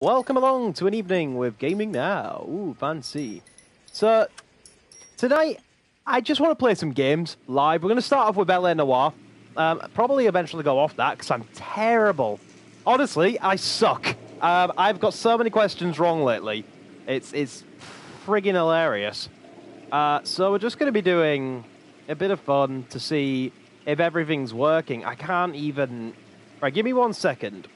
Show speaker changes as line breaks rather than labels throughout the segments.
Welcome along to an evening with Gaming Now. Ooh, fancy. So, tonight, I just want to play some games live. We're going to start off with LA Noire. Probably eventually go off that, because I'm terrible. Honestly, I suck. I've got so many questions wrong lately. It's friggin' hilarious. So we're just going to be doing a bit of fun to see if everything's working. I can't even... Right, give me 1 second.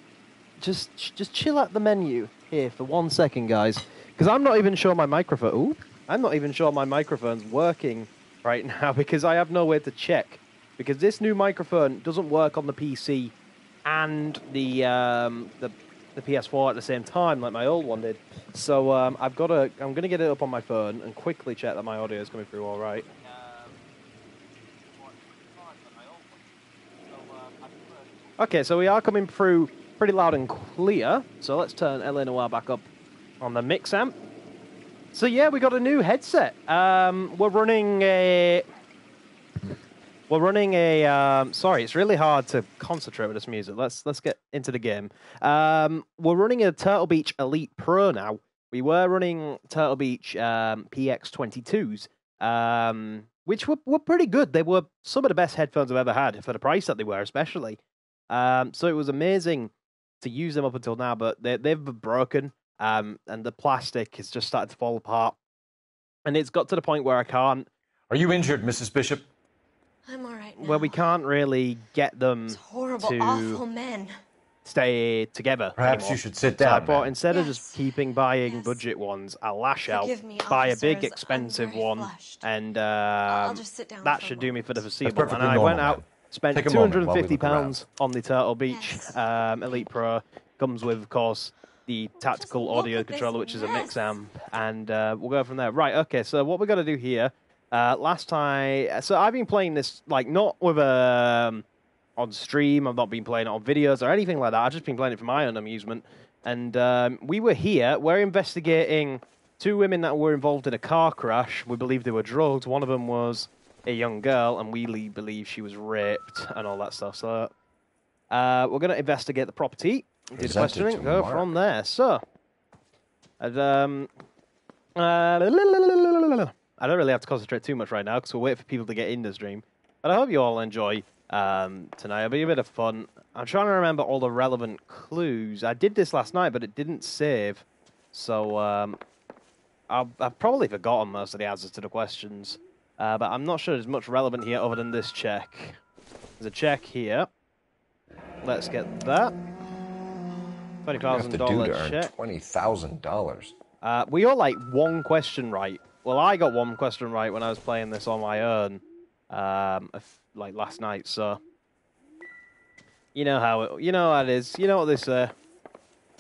Just chill at the menu here for 1 second, guys, because I'm not even sure my microphone. Ooh, I'm not even sure my microphone's working right now because I have nowhere to check. Because this new microphone doesn't work on the PC and the PS4 at the same time like my old one did. So I'm gonna get it up on my phone and quickly check that my audio is coming through all right. Okay, so we are coming through pretty loud and clear. So let's turn LA Noire back up on the mix amp. So yeah, we got a new headset. We're running a... sorry, it's really hard to concentrate with this music. Let's get into the game. We're running a Turtle Beach Elite Pro now. We were running Turtle Beach PX22s, which were pretty good. They were some of the best headphones I've ever had for the price that they were, especially. So it was amazing to use them up until now, but they've broken, and the plastic has just started to fall apart. And it's got to the point where I can't...
Are you injured, Mrs. Bishop?
I'm all right now.
Where we can't really get them
It's horrible,
to
awful men.
stay together
Perhaps
anymore.
you should sit
So I
down,
thought
man.
instead of just
Yes.
keeping buying
Yes.
budget ones, I'll lash out,
Forgive me,
buy a big
officers,
expensive
I'm very
one,
flushed.
and
I'll just sit down
that
for a
should do me for the
moment.
foreseeable.
That's
And
perfectly
I
normal,
went out,
man.
spent
Take a moment while we look
£250 on the Turtle Beach
Yes.
Elite Pro. Comes with, of course, the tactical
look
audio
at this
controller, which is a mix
mess.
amp, and we'll go from there. Right, okay, so what we're going to do here, last time... So I've been playing this, like, not with on stream. I've not been playing it on videos or anything like that. I've just been playing it for my own amusement. And we were here. We're investigating two women that were involved in a car crash. We believe they were drugged. One of them was a young girl, and we believe she was raped and all that stuff. So we're going to investigate the property, do the
Presented
questioning,
to
go
Mark.
from there. So, I don't really have to concentrate too much right now because we'll wait for people to get in the stream. But I hope you all enjoy tonight. It'll be a bit of fun. I'm trying to remember all the relevant clues. I did this last night, but it didn't save. So I've probably forgotten most of the answers to the questions. But I'm not sure there's much relevant here other than this check. There's a check here. Let's get that. $20,000 check.
$20,000.
We all like one question right. Well, I got one question right when I was playing this on my own, like last night. So you know how it is. You know what they say.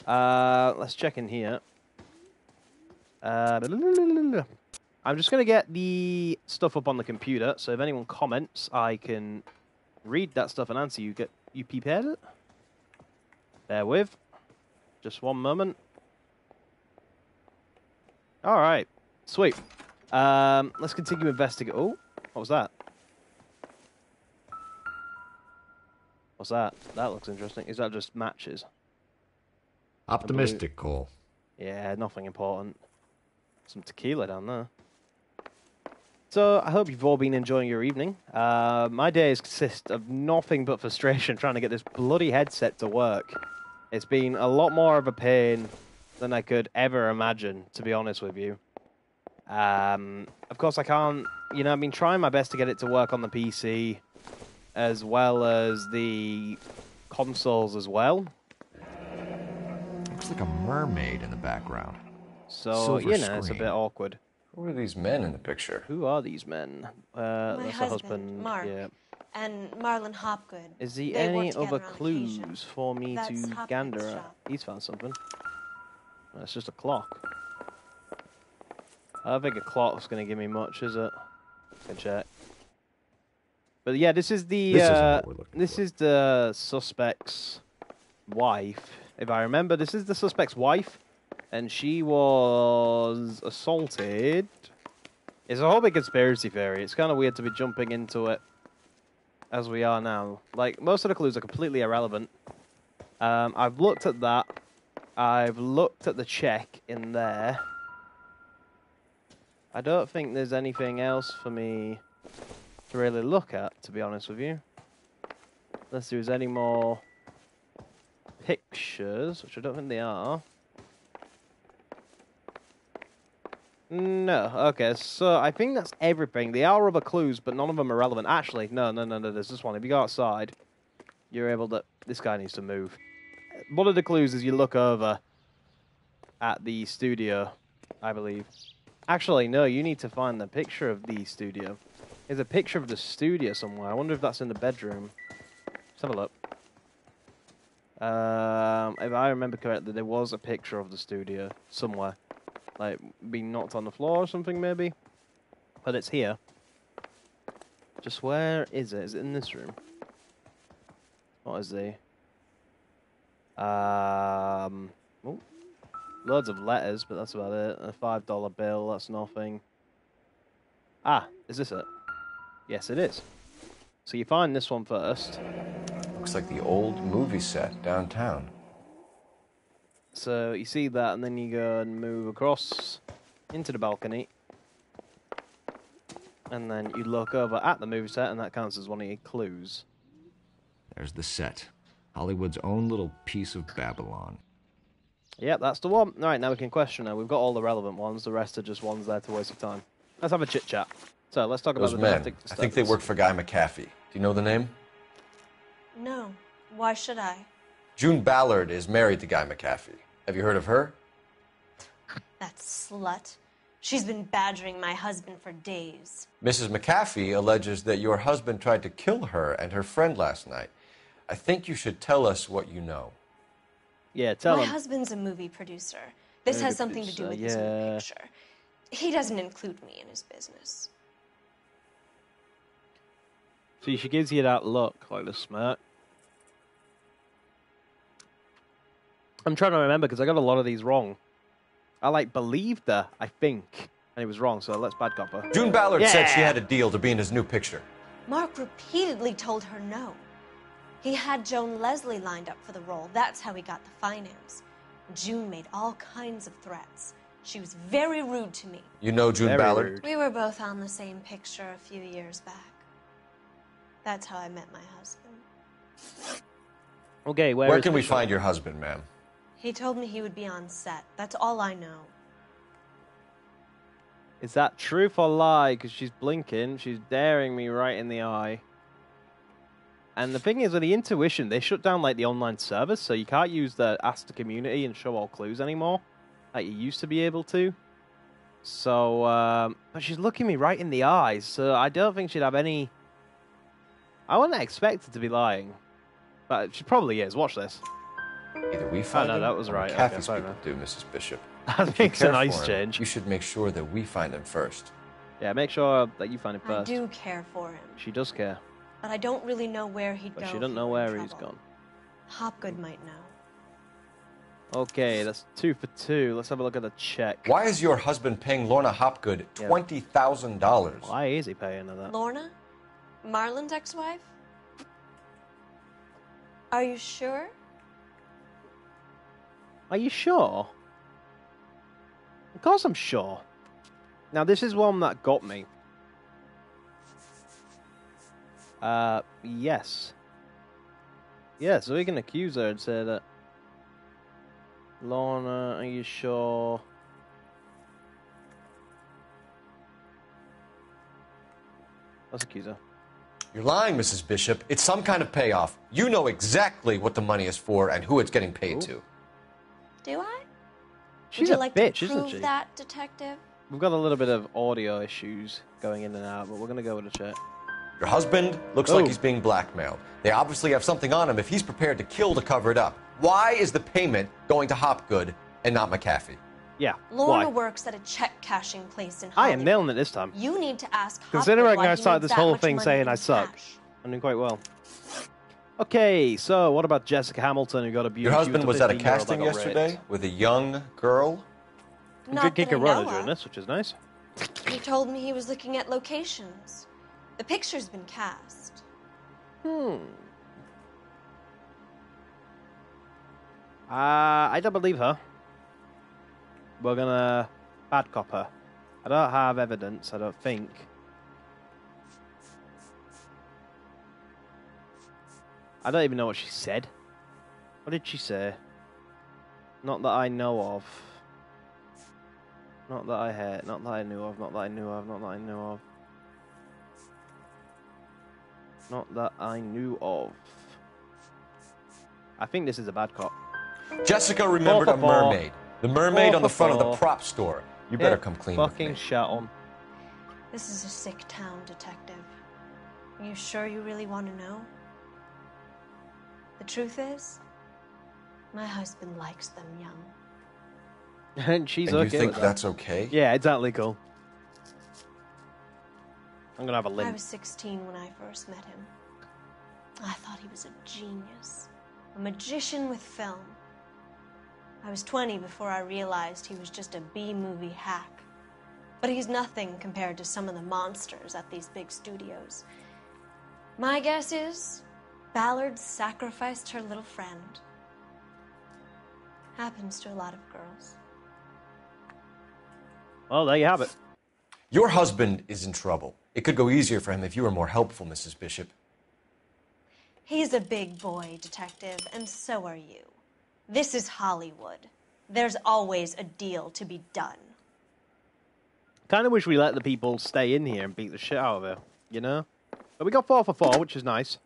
Let's check in here. I'm just gonna get the stuff up on the computer, so if anyone comments, I can read that stuff and answer you. You prepared it? Bear with. Just one moment. All right. Sweet. Let's continue investigating. Oh, what was that? What's that? That looks interesting. Is that just matches?
Optimistic, Cole.
Yeah, nothing important. Some tequila down there. So, I hope you've all been enjoying your evening. My days consist of nothing but frustration trying to get this bloody headset to work. It's been a lot more of a pain than I could ever imagine, to be honest with you. Of course, I can't... I've been trying my best to get it to work on the PC, as well as the consoles as well.
Looks like a mermaid in the background.
So,
Silver
it's a
screen.
bit awkward.
Who are these men in the picture?
Who are these men? That's the husband.
Mark,
Yeah.
and Marlon Hopgood.
Is there
They work
any
together
other
on
clues
occasion.
for me
That's
to
Hopgood's
gander at?
shop.
He's found something. That's just a clock. I don't think a clock's going to give me much, is it? Can check. But yeah, this is the
This isn't what we're looking for.
is the suspect's wife. If I remember, this is the suspect's wife, and she was assaulted. It's a whole big conspiracy theory. It's kind of weird to be jumping into it as we are now. Like, most of the clues are completely irrelevant. I've looked at that. I've looked at the check in there. I don't think there's anything else for me to really look at, to be honest with you. Unless there's any more pictures, which I don't think they are. No, okay, so I think that's everything. They are other clues, but none of them are relevant. Actually, no, there's this one. If you go outside, you're able to... This guy needs to move. One of the clues is you look over at the studio, I believe. Actually, no, you need to find the picture of the studio. There's a picture of the studio somewhere. I wonder if that's in the bedroom. Let's have a look. If I remember correctly, there was a picture of the studio somewhere. Like, being knocked on the floor or something, maybe? But it's here. Just where is it? Is it in this room? What is the... Oh. Loads of letters, but that's about it. A $5 bill, that's nothing. Ah, is this it? Yes, it is. So you find this one first.
Looks like the old movie set downtown.
So you see that, and then you go and move across into the balcony. And then you look over at the movie set, and that counts as one of your clues.
There's the set. Hollywood's own little piece of Babylon.
Yep, that's the one. All right, now we can question her. We've got all the relevant ones. The rest are just ones there to waste your time. Let's have a chit-chat. So let's talk about
Those
the
men,
domestic
I think they work for Guy McAfee. Do you know the name?
No. Why should I?
June Ballard is married to Guy McAfee. Have you heard of her?
That slut. She's been badgering my husband for days.
Mrs. McAfee alleges that your husband tried to kill her and her friend last night. I think you should tell us what you know.
Yeah, tell him.
My husband's a movie producer. This has something to do with his new picture. He doesn't include me in his business.
See, she gives you that look, like the smirk. I'm trying to remember, because I got a lot of these wrong. I, like, believed her, I think, and it was wrong, so let's bad cop her.
June Ballard said she had a deal to be in his new picture.
Mark repeatedly told her no. He had Joan Leslie lined up for the role. That's how he got the finance. June made all kinds of threats. She was very rude to me.
You know June Ballard?
Rude.
We were both on the same picture a few years back. That's how I met my husband.
Okay,
Where can we find your husband, ma'am?
He told me he would be on set. That's all I know.
Is that truth or lie? Because she's blinking. She's daring me right in the eye. And the thing is, with the intuition, they shut down like the online service, so you can't use the Ask the Community and show all clues anymore, like you used to be able to. So, but she's looking me right in the eyes, so I don't think she'd have any... I wouldn't expect her to be lying, but she probably is. Watch this.
Either we find him,
that was right.
McAfee's
Okay,
people do, Mrs. Bishop.
That makes a nice change.
You should make sure that we find him first.
Yeah, make sure that you find him first.
I do care for him.
She does care.
But I don't really know where he'd go.
But she doesn't know where he's gone.
Hopgood might know.
Okay, that's 2 for 2. Let's have a look at the check.
Why is your husband paying Lorna Hopgood $20,000?
Why is he paying her that?
Lorna? Marlon's ex-wife? Are you sure?
Are you sure? Of course I'm sure. Now, this is one that got me. Yes. Yeah, so we can accuse her and say that... Lorna, are you sure? Let's accuse her.
You're lying, Mrs. Bishop. It's some kind of payoff. You know exactly what the money is for and who it's getting paid to.
Do I?
She's
Would you
a
like
bitch,
to
isn't
prove
she?
that, detective?
We've got a little bit of audio issues going in and out, but we're going to go with a check.
Your husband looks like he's being blackmailed. They obviously have something on him if he's prepared to kill to cover it up. Why is the payment going to Hopgood and not McAfee?
Yeah,
Lorna
why?
works at a check cashing place in
I
Hollywood.
am nailing it this time.
You need to ask Hopgood
Considering
why
I
he
started
needs
this
that
whole
much
thing
money
saying
in
I suck.
cash.
I'm doing quite well. Okay, so what about Jessica Hamilton who got abused?
Your husband was at a
15-year-old
casting
that got
yesterday
raped.
with a young girl?
Not
Good kick
that
a
I
runner
know
during
of.
this, which is nice.
He told me he was looking at locations. The picture's been cast.
I don't believe her. We're gonna bad cop her. I don't have evidence, I don't think. I don't even know what she said. What did she say? Not that I know of. Not that I heard. Not that I knew of. Not that I knew of. Not that I knew of. Not that I knew of. I think this is a bad cop.
Jessica remembered a mermaid. The mermaid on the front of the prop store. You better come clean with me.
Fucking shut on.
This is a sick town, Detective. Are you sure you really want to know? The truth is, my husband likes them young.
And she's
and
okay
you think
with
that's okay?
Yeah, exactly cool. I'm gonna have a
I
lint.
was 16 when I first met him. I thought he was a genius, a magician with film. I was 20 before I realized he was just a B-movie hack. But he's nothing compared to some of the monsters at these big studios. My guess is Ballard sacrificed her little friend. Happens to a lot of girls.
Well, there you have it.
Your husband is in trouble. It could go easier for him if you were more helpful, Mrs. Bishop.
He's a big boy, Detective, and so are you. This is Hollywood. There's always a deal to be done.
Kind of wish we let the people stay in here and beat the shit out of her, you know? But we got 4 for 4, which is nice.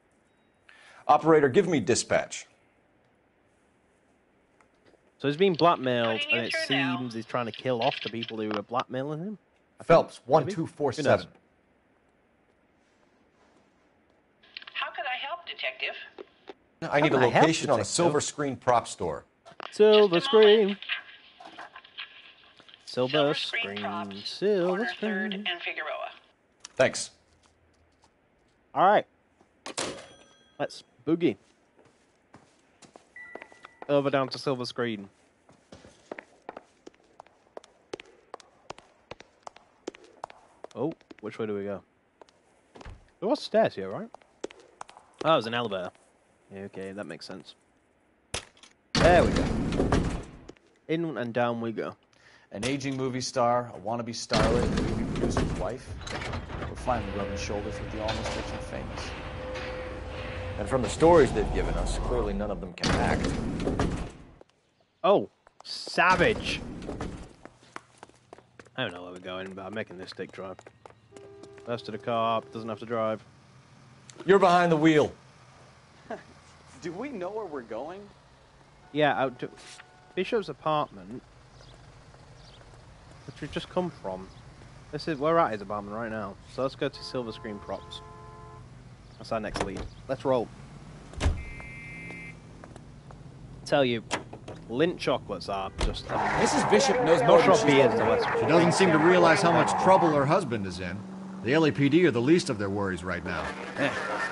Operator, give me dispatch.
So he's being blackmailed, and it seems he's trying to kill off the people who are blackmailing him.
Phelps,
maybe?
1247.
How can I help, Detective?
I need a
can I help,
location on a
Detective?
silver screen prop store.
Silver
Just a moment.
screen. Silver
Screen
screen.
Props,
Silver
corner 3rd
screen.
and Figueroa.
Thanks.
All right. Let's boogie. Over down to silver screen. Oh, which way do we go? There was stairs here, right? Oh, it was an elevator. Yeah, okay, that makes sense. There we go. In and down we go.
An aging movie star, a wannabe starlet, and a movie producer's wife. We're finally rubbing shoulders with the almost rich and famous.
And from the stories they've given us, clearly none of them can act.
Oh, savage. I don't know where we're going, but I'm making this stick drive. Rest of the car doesn't have to drive.
You're behind the wheel.
Do we know where we're going?
Yeah, out to Bishop's apartment, which we've just come from. This is we're at his apartment right now. So let's go to silver screen props. That's our next lead. Let's roll. Tell you, Lindt chocolates are just.
Mrs. Bishop knows more
Not
than
sure
she's
beers the West.
She doesn't seem to realize how much trouble her husband is in. The LAPD are the least of their worries right now.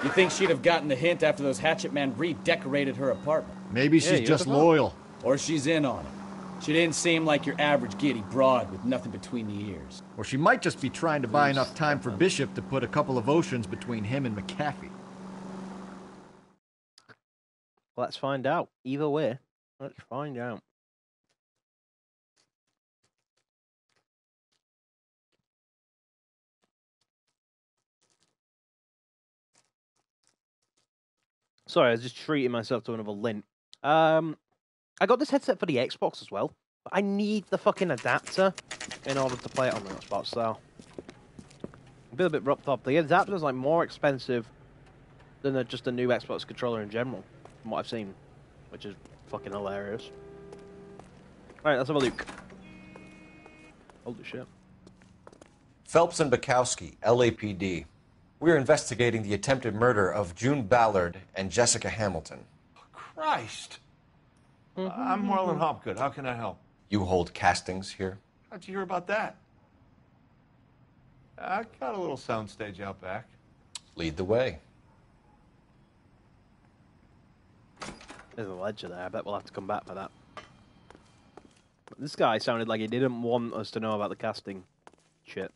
You think she'd have gotten the hint after those hatchet men redecorated her apartment?
Maybe she's
you
just
would've thought.
loyal.
Or she's in on it. She didn't seem like your average giddy broad with nothing between the ears.
Or she might just be trying to buy enough time for Bishop to put a couple of oceans between him and McAfee.
Let's find out. Either way, let's find out. Sorry, I was just treating myself to another Lindt. I got this headset for the Xbox as well, but I need the fucking adapter in order to play it on the Xbox, so I'm a bit roughed up. The adapter's like more expensive than just a new Xbox controller in general, from what I've seen, which is fucking hilarious. Alright, let's have a look. Holy shit.
Phelps and Bukowski, LAPD. We're investigating the attempted murder of June Ballard and Jessica Hamilton.
Christ. I'm Marlon Hopgood. How can I help?
You hold castings here?
How'd you hear about that? I got a little soundstage out back.
Lead the way.
There's a ledger there. I bet we'll have to come back for that. This guy sounded like he didn't want us to know about the casting shit.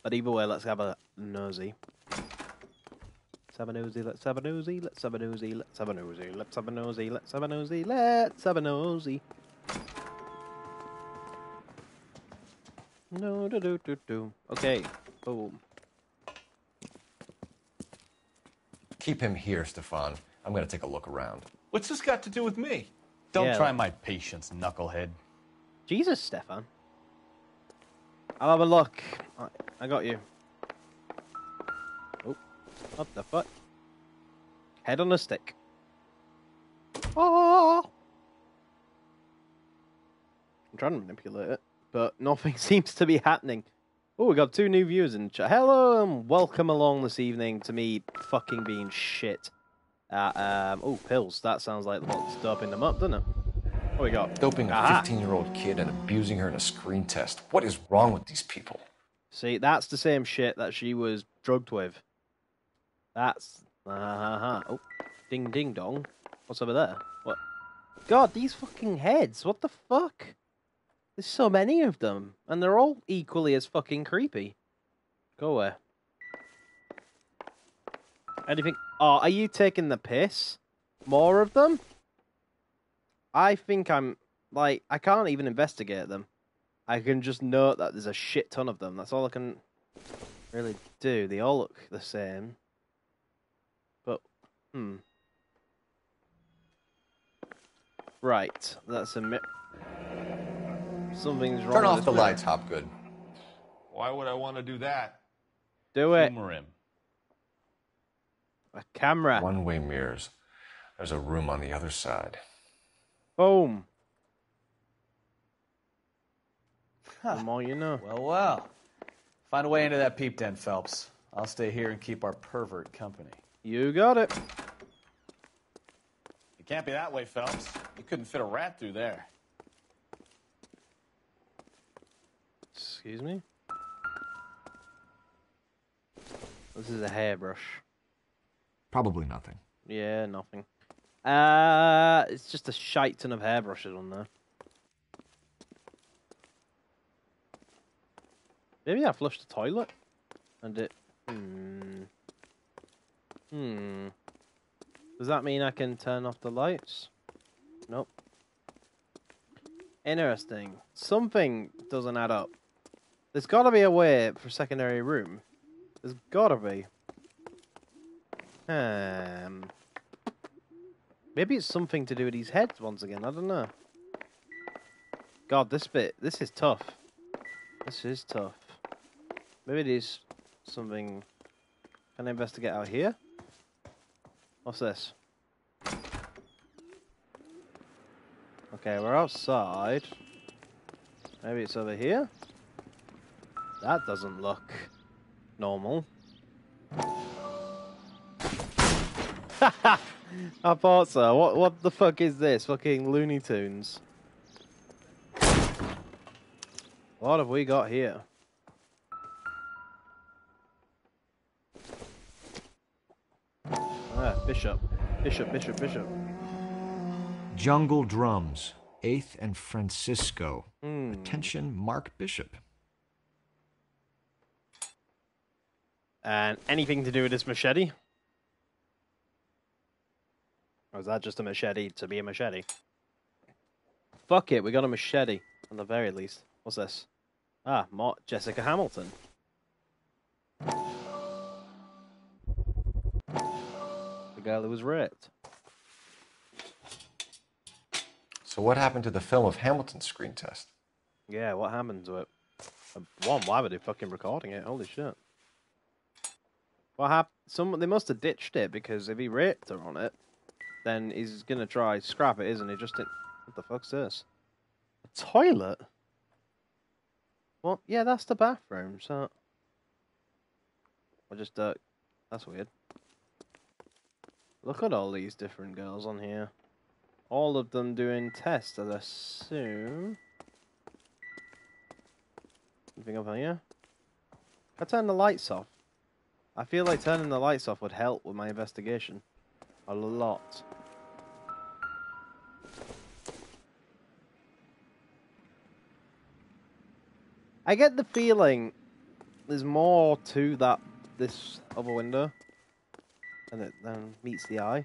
But either way, let's have a nosy. Let's have a nosy, let's have a nosy, let's have a nosy, let's have a nosy, let's have a nosy, let's have a nosy, let's have a nosy. No, do do do do. Okay, boom.
Keep him here, Stefan. I'm gonna take a look around.
What's this got to do with me?
Don't
Yeah.
try my patience, knucklehead.
Jesus, Stefan. I'll have a look. I got you. Oh, what the fuck? Head on a stick. Oh! I'm trying to manipulate it, but nothing seems to be happening. Oh, we got 2 new viewers in chat. Hello and welcome along this evening to me fucking being shit. Oh, pills. That sounds like what's doping them up, doesn't it? What we got?
Doping a
Aha.
15-year-old kid and abusing her in a screen test. What is wrong with these people?
See, that's the same shit that she was drugged with. That's... Oh, ding ding dong. What's over there? What? God, these fucking heads. What the fuck? There's so many of them. And they're all equally as fucking creepy. Go away. Anything... Oh, are you taking the piss? More of them? I think I'm... Like, I can't even investigate them. I can just note that there's a shit ton of them. That's all I can really do. They all look the same. But, Right. That's a... Something's wrong
Turn
with
off
this
the
mirror.
lights, Hopgood.
Why would I want to do that?
Do it.
Humor him.
A camera.
One-way mirrors. There's a room on the other side.
Boom. The more you know.
Well, well. Find a way into that peep den, Phelps. I'll stay here and keep our pervert company.
You got it.
It can't be that way, Phelps. You couldn't fit a rat through there.
Excuse me? This is a hairbrush.
Probably nothing.
Yeah, nothing. It's just a shite ton of hairbrushes on there. Maybe I flushed the toilet and it... Does that mean I can turn off the lights? Nope. Interesting. Something doesn't add up. There's gotta be a way for secondary room. There's gotta be. Maybe it's something to do with these heads once again. I don't know. God, this is tough. This is tough. Maybe it is something... Can I investigate out here? What's this? Okay, we're outside. Maybe it's over here? That doesn't look normal. I thought so. What the fuck is this? Fucking Looney Tunes. What have we got here? Bishop. Bishop.
Jungle Drums, 8th and Francisco.
Hmm.
Attention, Mark Bishop.
And anything to do with this machete? Or is that just a machete to be a machete? Fuck it, we got a machete, at the very least. What's this? Ah, more Jessica Hamilton. The girl who was raped.
So what happened to the film of Hamilton's screen test?
Yeah, what happened to it? One, why were they fucking recording it? Holy shit. What happened? They must have ditched it, because if he raped her on it, then he's gonna try scrap it, isn't he? Just what the fuck's this? A toilet? Well, yeah, that's the bathroom, so... That's weird. Look at all these different girls on here. All of them doing tests, I assume. Anything over here? If I turn the lights off, I feel like turning the lights off would help with my investigation. A lot. I get the feeling there's more to this other window. and it then meets the eye.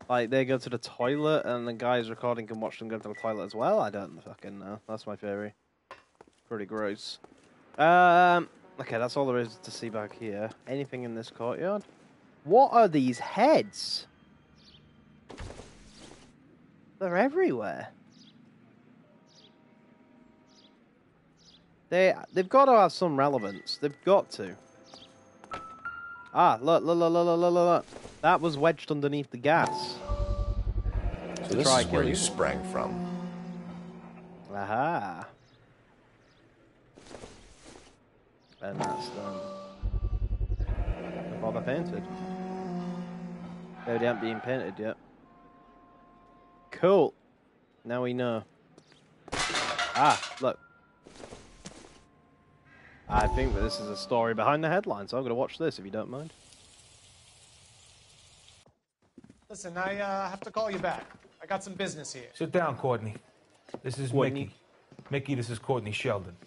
Like, they go to the toilet, and the guys recording can watch them go to the toilet as well? I don't fucking know. That's my theory. Pretty gross. Okay, that's all there is to see back here. Anything in this courtyard? What are these heads? They're everywhere. They've got to have some relevance. They've got to. Ah, look. That was wedged underneath the gas.
So this is where you sprang from.
Aha. And that's done. Before they're painted. They haven't been painted yet. Cool. Now we know. Ah, look. I think that this is a story behind the headline, so I'm going to watch this if you don't mind.
Listen, I have to call you back. I got some business here.
Sit down, Courtney. This is
Courtney.
Mickey. Mickey, this is Courtney Sheldon.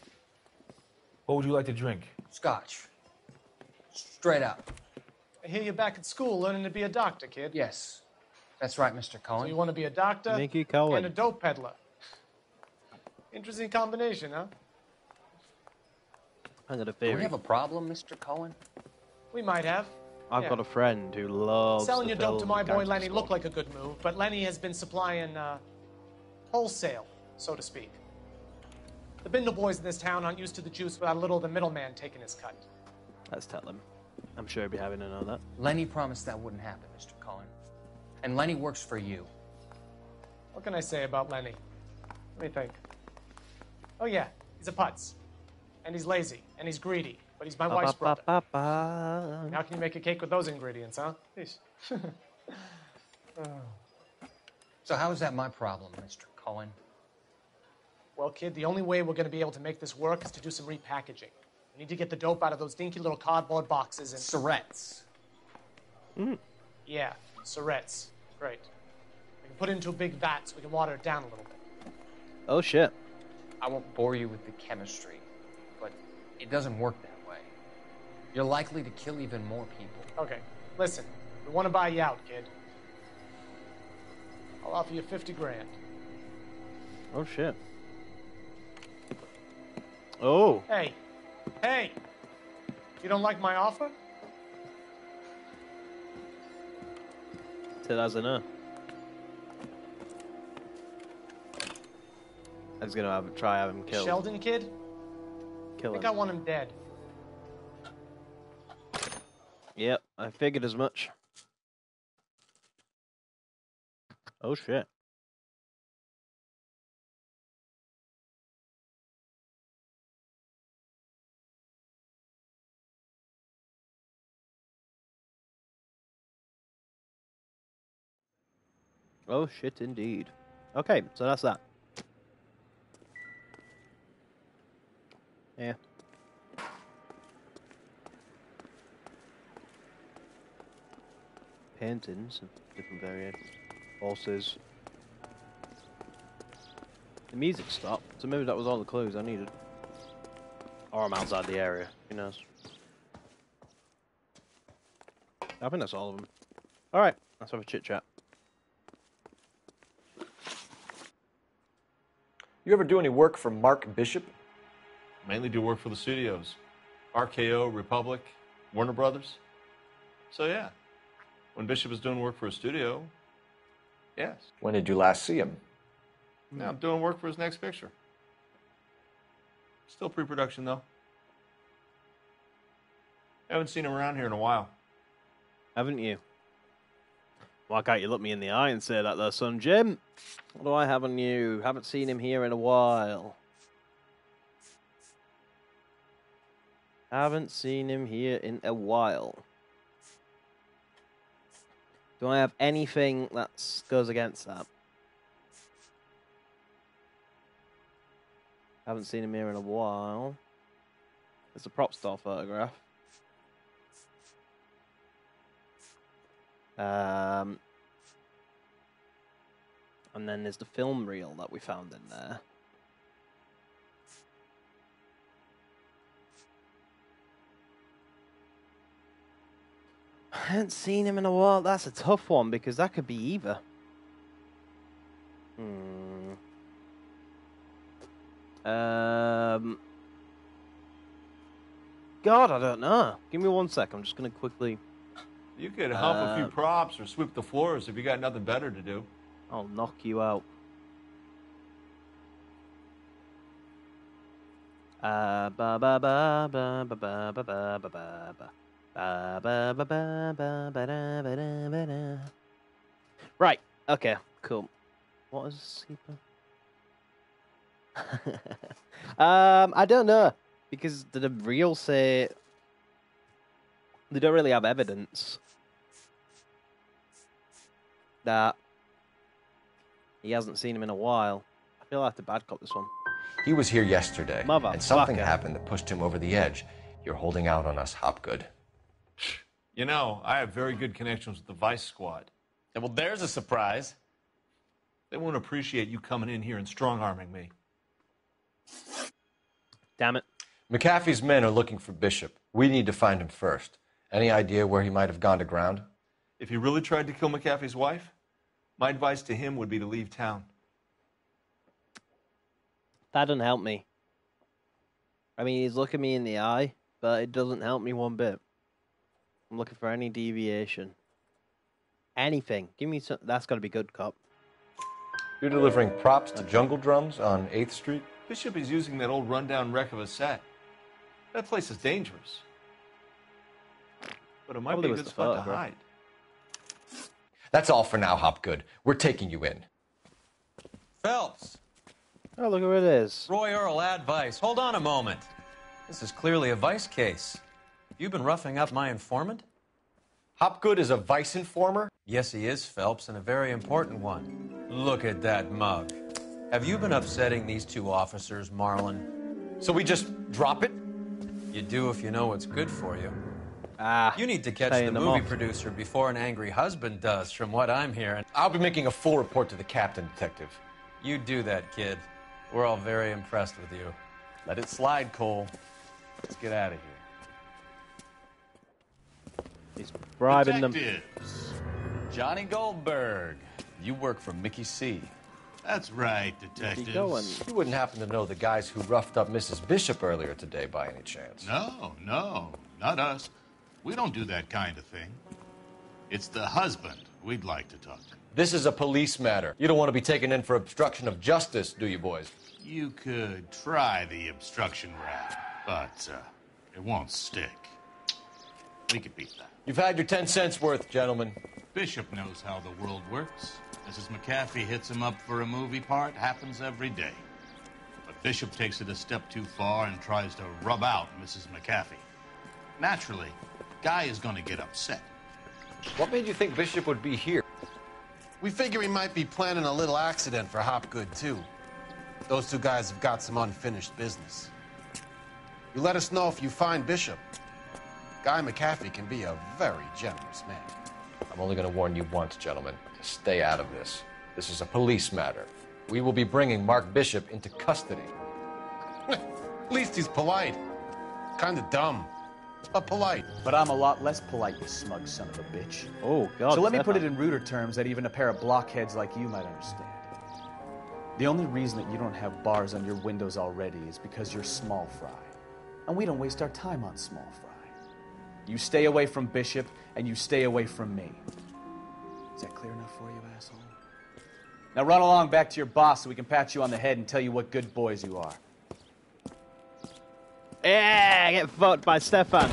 What would you like to drink?
Scotch. Straight up.
I hear you're back at school learning to be a doctor, kid.
Yes. That's right, Mr. Cohen.
So you want to be a doctor
Mickey Cohen.
and a dope peddler. Interesting combination, huh?
I got a
Do
theory.
we have a problem, Mr. Cohen?
We might have.
I've got a friend who loves
Selling
the
your dope to
film
my boy
Gangster
Lenny
Squad.
looked like a good move, but Lenny has been supplying wholesale, so to speak. The Bindle boys in this town aren't used to the juice without a little of the middleman taking his cut.
Let's tell him. I'm sure he'll be happy to know that.
Lenny promised that wouldn't happen, Mr. Cohen. And Lenny works for you.
What can I say about Lenny? Let me think. Oh yeah, he's a putz. And he's lazy, and he's greedy, but he's my wife's brother. How can you make a cake with those ingredients, huh? Jeez.
So how is that my problem, Mr. Cohen?
Well, kid, the only way we're going to be able to make this work is to do some repackaging. We need to get the dope out of those dinky little cardboard boxes and...
Surrettes.
Yeah, Surrettes. Great. We can put it into a big vat so we can water it down a little bit.
Oh, shit.
I won't bore you with the chemistry, but it doesn't work that way. You're likely to kill even more people.
Okay, listen. We want to buy you out, kid. I'll offer you 50 grand.
Oh, shit. Oh.
Hey! You don't like my offer?
Said as a no. I was gonna try having him killed.
Sheldon, kid?
Kill
I think
him.
I want him dead.
Yep, I figured as much. Oh shit. Oh shit indeed. Okay, so that's that. Yeah. Paintings of different variations. Horses. The music stopped, so maybe that was all the clues I needed. Or I'm outside the area, who knows. I think that's all of them. Alright, let's have a chit chat.
You ever do any work for Mark Bishop?
Mainly do work for the studios. RKO, Republic, Warner Brothers. So yeah, when Bishop is doing work for a studio, yes.
When did you last see him?
Now I'm doing work for his next picture. Still pre-production though. Haven't seen him around here in a while.
Haven't you? Why can't you look me in the eye and say that there, son Jim? What do I have on you? Haven't seen him here in a while. Haven't seen him here in a while. Do I have anything that goes against that? Haven't seen him here in a while. It's a prop store photograph. And then there's the film reel that we found in there. I haven't seen him in a while. That's a tough one because that could be either. God, I don't know. Give me 1 sec. I'm just going to quickly...
You could hump a few props or sweep the floors if you got nothing better to do.
I'll knock you out. Right. Okay. Cool. What is he? I don't know because the real say they don't really have evidence that he hasn't seen him in a while. I feel I have to bad cop this one.
He was here yesterday, and something happened that pushed him over the edge. You're holding out on us, Hopgood.
You know, I have very good connections with the Vice Squad.
Yeah, well, there's a surprise.
They won't appreciate you coming in here and strong-arming me.
Damn it.
McAfee's men are looking for Bishop. We need to find him first. Any idea where he might have gone to ground?
If he really tried to kill McAfee's wife, my advice to him would be to leave town.
That doesn't help me. I mean, he's looking me in the eye, but it doesn't help me one bit. I'm looking for any deviation. Anything. Give me some... That's got to be good, cop.
You're delivering props to Jungle Drums on 8th Street?
Bishop is using that old rundown wreck of a set. That place is dangerous. But it might be a good spot to hide.
That's all for now, Hopgood. We're taking you in.
Phelps.
Oh, look where it is.
Roy Earl, ad vice. Hold on a moment. This is clearly a vice case. You've been roughing up my informant?
Hopgood is a vice informer?
Yes, he is, Phelps, and a very important one. Look at that mug. Have you been upsetting these two officers, Marlon?
So we just drop it?
You do if you know what's good for you. You need to catch
paying
the
them
movie
off.
producer before an angry husband does, from what I'm hearing.
I'll be making a full report to the captain, Detective.
You do that, kid. We're all very impressed with you.
Let it slide, Cole. Let's get out of here.
He's bribing them.
Detectives. Johnny Goldberg. You work for Mickey C.
That's right, detectives.
You wouldn't happen to know the guys who roughed up Mrs. Bishop earlier today by any chance?
No, not us. We don't do that kind of thing. It's the husband we'd like to talk to.
This is a police matter. You don't want to be taken in for obstruction of justice, do you, boys?
You could try the obstruction rap, but it won't stick. We could beat that.
You've had your 10 cents worth, gentlemen.
Bishop knows how the world works. Mrs. McAfee hits him up for a movie part. Happens every day. But Bishop takes it a step too far and tries to rub out Mrs. McAfee. Naturally, Guy is going to get upset.
What made you think Bishop would be here?
We figure he might be planning a little accident for Hopgood, too. Those two guys have got some unfinished business. You let us know if you find Bishop. Guy McAfee can be a very generous man.
I'm only going to warn you once, gentlemen. Stay out of this. This is a police matter. We will be bringing Mark Bishop into custody.
At least he's polite. Kind of dumb, but polite.
But I'm a lot less polite, you smug son of a bitch.
Oh, God.
So let me put it in ruder terms that even a pair of blockheads like you might understand. The only reason that you don't have bars on your windows already is because you're small fry. And we don't waste our time on small fry. You stay away from Bishop, and you stay away from me. Is that clear enough for you, asshole? Now run along back to your boss so we can pat you on the head and tell you what good boys you are.
Yeah, get fucked by Stefan.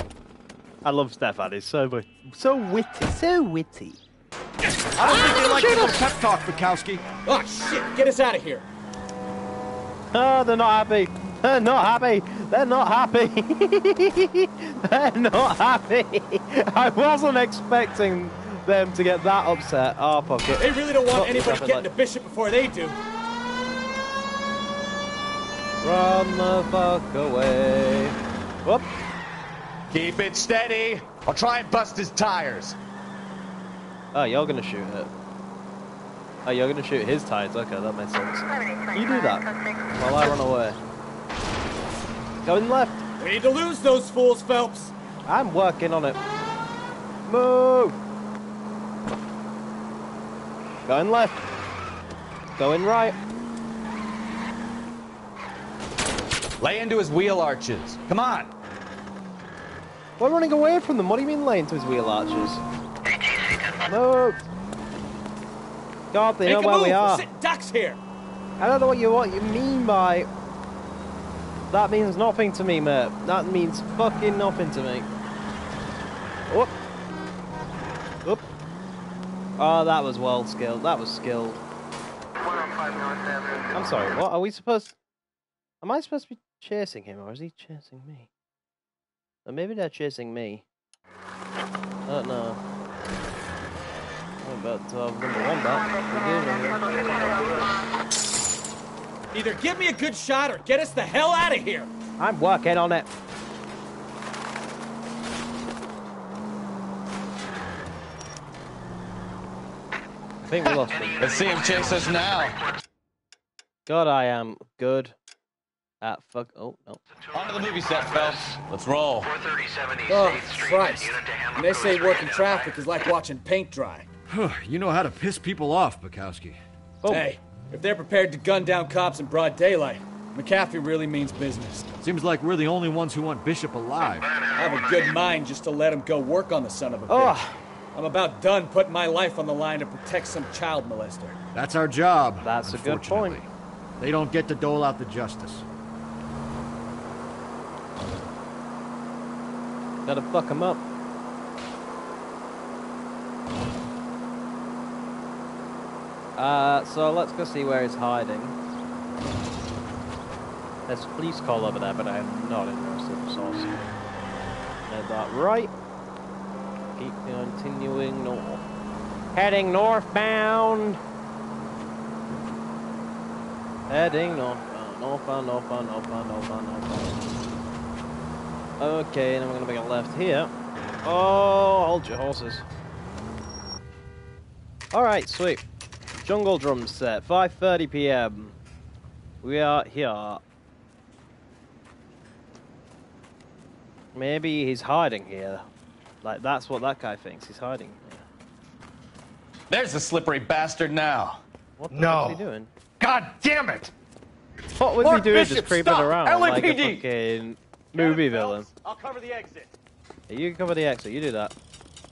I love Stefan. He's so witty. So witty.
I don't think they like your little pep talk, Bukowski.
Oh, shit! Get us out of here!
Oh, they're not happy. They're not happy. They're not happy. They're not happy. I wasn't expecting them to get that upset. Oh, fuck it.
They really don't want anybody getting to Bishop before they do.
Run the fuck away. Whoop.
Keep it steady. I'll try and bust his tires.
Oh, you're gonna shoot it. Oh, you're gonna shoot his tires. Okay, that makes sense. You do that while I run away. Going left.
We need to lose those fools, Phelps.
I'm working on it. Move! Going left. Going right.
Lay into his wheel arches. Come on.
We're running away from them. What do you mean lay into his wheel arches? Move! God, they know where we are.
Ducks here.
I don't know what you mean by... That means nothing to me, mate. That means fucking nothing to me. Whoop. Whoop. Oh, that was well skilled. That was skilled. I'm sorry, what? Are we supposed... Am I supposed to be chasing him, or is he chasing me? Or maybe they're chasing me. I don't know. I'm about to have number one back.
Either give me a good shot or get us the hell out of here.
I'm working on it. I think we lost him.
Let's see him chase us now.
God, I am good at fuck. Oh, no.
On to the movie set, Phelps. Let's roll.
Oh, Christ. And they say working traffic is like watching paint dry.
You know how to piss people off, Bukowski.
Oh.
Hey, if they're prepared to gun down cops in broad daylight, McAfee really means business.
Seems like we're the only ones who want Bishop alive.
I have a good mind just to let him go work on the son of a bitch. I'm about done putting my life on the line to protect some child molester.
That's our job.
That's a good point.
They don't get to dole out the justice.
Gotta fuck him up. So let's go see where he's hiding. There's a police call over there, but I am not interested, so get that right. Keep continuing north. Heading northbound. Heading northbound. Okay, then we're gonna make a left here. Oh, hold your horses. Alright, sweet. Jungle drum set, 5:30 p.m. We are here. Maybe he's hiding here. Like, that's what that guy thinks. He's hiding here.
There's the slippery bastard now.
What the heck is he doing?
God damn it!
What was he doing just creeping around
LAPD.
like a fucking movie villain?
I'll cover the exit.
Hey, you cover the exit, you do that.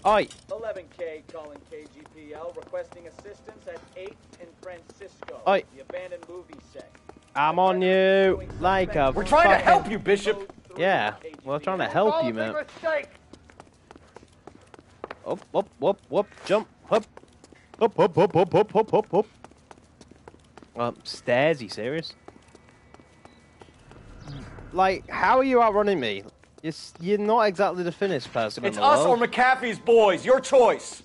Oi!
11K calling KGPL, requesting assistance at 8th and Francisco.
Oi!
The abandoned movie set.
I'm on you like a
We're trying to help you, Bishop.
Yeah, we're trying to help you, man. Up, jump, up. Up. Stairs, you serious? Like, how are you outrunning me? You're not exactly the thinnest person in the world.
It's us or McAfee's boys. Your choice.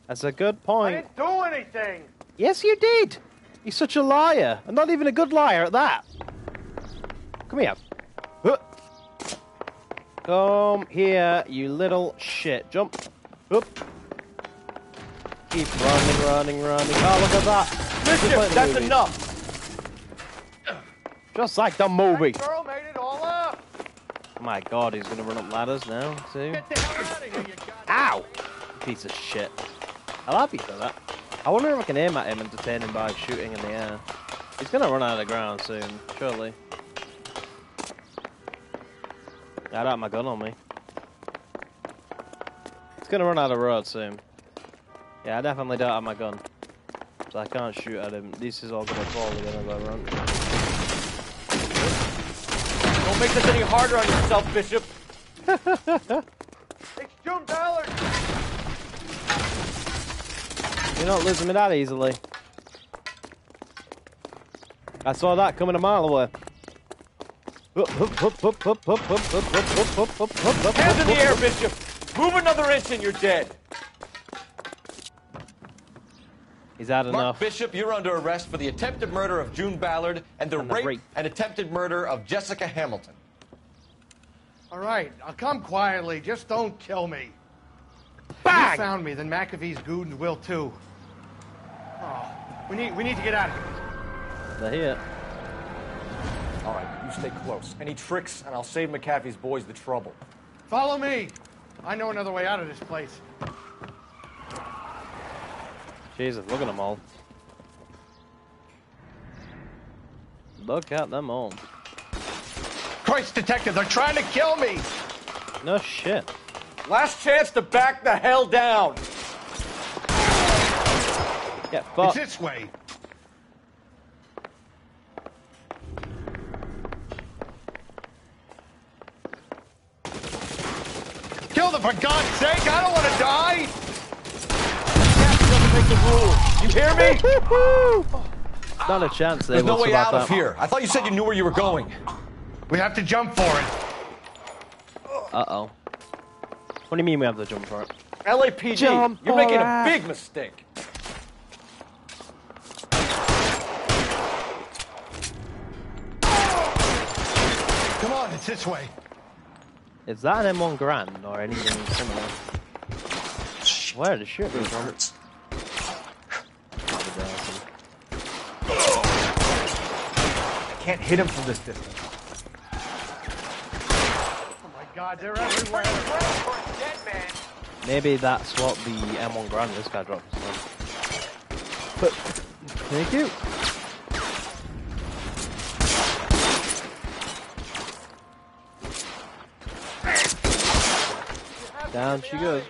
That's a good point.
I didn't do anything.
Yes, you did. You're such a liar, and not even a good liar at that. Come here. Come here, you little shit. Jump. Up. Keep running. Oh, look at that.
Bishop, that's enough.
Just like the movie.
That girl made it all up.
Oh my God, he's gonna run up ladders now, too.
Get the hell out of here, you
Ow! Piece of shit. I'm happy for that. I wonder if I can aim at him and detain him by shooting in the air. He's gonna run out of the ground soon, surely. I don't have my gun on me. He's gonna run out of road soon. Yeah, I definitely don't have my gun. So I can't shoot at him. This is all gonna fall again as I run.
Don't make this any harder on yourself, Bishop.
It's June Ballard.
You're not losing me that easily. I saw that coming a mile away.
Hands in the air, Bishop. Move another inch and you're dead.
He's had enough.
Mark Bishop, you're under arrest for the attempted murder of June Ballard and the rape and attempted murder of Jessica Hamilton.
All right, I'll come quietly. Just don't kill me.
Bang!
You found me, then McAfee's goons will too. Oh, we need to get out of here.
They're here.
All right, you stay close. Any tricks, and I'll save McAfee's boys the trouble.
Follow me. I know another way out of this place.
Jesus, look at them all. Look at them all.
Christ, Detective, they're trying to kill me!
No shit.
Last chance to back the hell down!
Yeah, fuck.
It's this way. Kill them, for God's sake! I don't want to die!
Doesn't make the rules. You hear me?
Not a chance.
There's no way out of here. I thought you said you knew where you were going.
We have to jump for it.
Uh-oh. What do you mean we have to jump for it?
LAPD,
Jump
you're making
for
a
it.
big mistake.
Come on, it's this way.
Is that an M1 Grand or anything similar? Where the shit goes from?
I can't hit him from this distance.
Oh my God, they're everywhere.
Maybe that's what the M1 Grand this guy dropped. But thank you. Down she goes.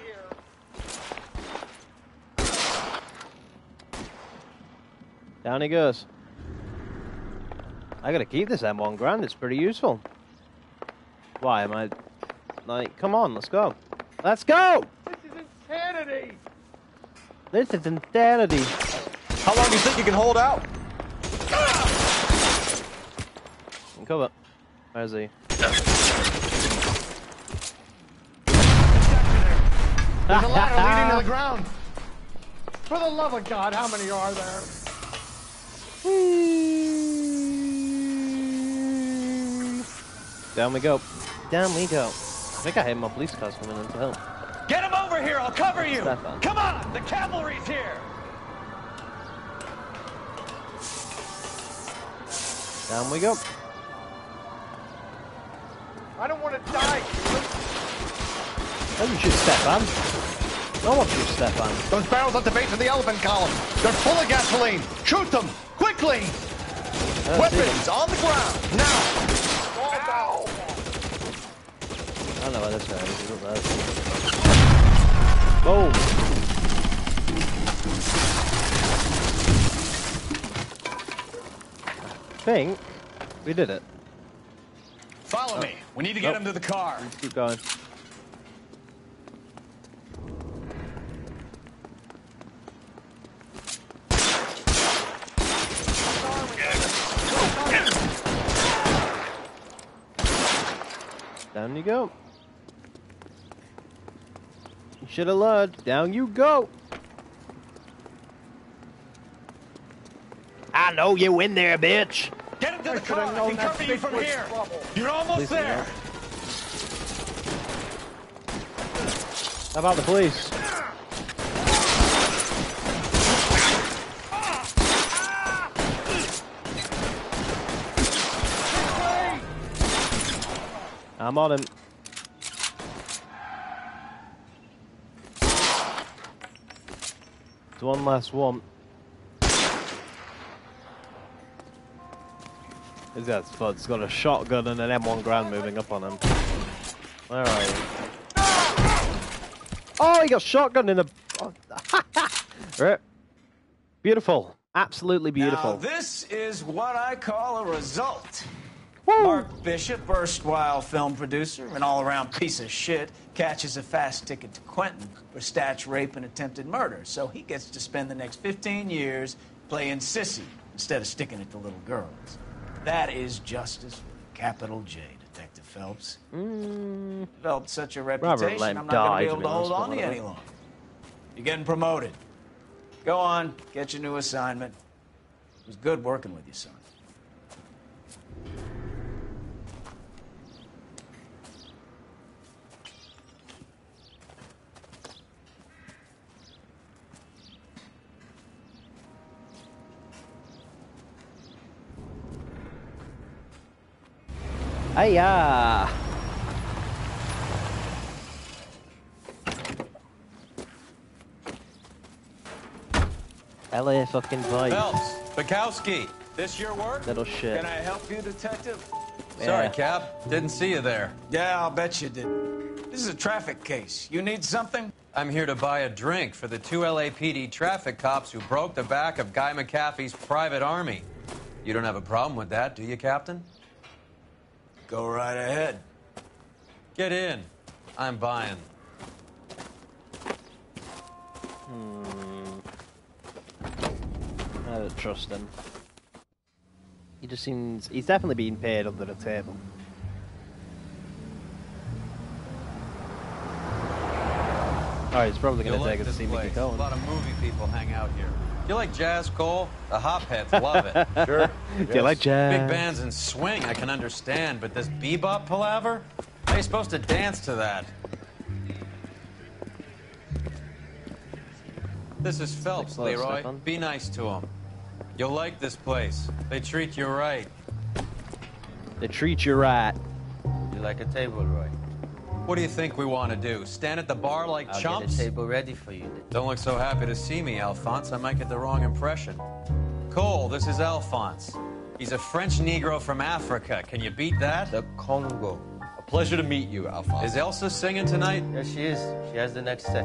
Down he goes. I gotta keep this M1 Grand, it's pretty useful. Why am I... Like, come on, let's go. Let's go!
This is insanity!
This is insanity.
How long do you think you can hold out?
Cover. Where is he?
There's a ladder leading to the ground. For the love of God, how many are there?
Down we go. Down we go. I think I hear my police cars coming in to help.
Get him over here, I'll cover you!
Stefan.
Come on, the cavalry's here!
Down we go.
I don't want to die.
Don't you shoot Stefan. No one shoots Stefan.
Those barrels at the base of the elephant column. They're full of gasoline. Shoot them, quickly!
Weapons on the ground, now!
Ow.
I don't know where this guy is. He's up there. Boom. I think we did it.
Follow me. We need to get him to the car.
Let's keep going. Down you go. You should have learned. Down you go. I know you in there, bitch.
Get him to the car. I can cover you from here. You're almost there.
How about the police? I'm on him. It's one last one. Is that Spud's got a shotgun and an M1 Grand moving up on him. Where are you? Oh, he got shotgun in the... Right. Beautiful. Absolutely beautiful.
Now, this is what I call a result.
Woo.
Mark Bishop, erstwhile film producer and all-around piece of shit, catches a fast ticket to Quentin for stitch rape and attempted murder. So he gets to spend the next 15 years playing sissy instead of sticking it to little girls. That is justice with a capital J, Detective Phelps. Developed such a reputation,
let him
I'm not going
die,
to be able to hold
honest,
on to you any longer. You're getting promoted. Go on, get your new assignment. It was good working with you, son.
Hiya! LA fucking vibe.
Phelps, Bukowski, this your work?
Little shit.
Can I help you, detective?
Sorry, Cap. Didn't see you there.
Yeah, I'll bet you did. This is a traffic case. You need something?
I'm here to buy a drink for the 2 LAPD traffic cops who broke the back of Guy McAfee's private army. You don't have a problem with that, do you, Captain?
Go right ahead.
Get in. I'm buying.
I don't trust him. He just seems... He's definitely being paid under the table. Alright, he's probably going to take us to see me get going.
A lot of movie people hang out here. Do you like jazz, Cole? The hopheads love it.
Sure. Do you like jazz?
Big bands and swing, I can understand, but this bebop palaver? How are you supposed to dance to that? This is Phelps, Leroy.
Stefan.
Be nice to him. You'll like this place. They treat you right.
They treat you right.
You like a table, Roy?
What do you think we want to do? Stand at the bar like
I'll
chumps?
get a table ready for you.
Don't look so happy to see me, Alphonse. I might get the wrong impression. Cole, this is Alphonse. He's a French Negro from Africa. Can you beat that?
The Congo.
A pleasure to meet you, Alphonse.
Is Elsa singing tonight?
Yes, she is. She has the next set.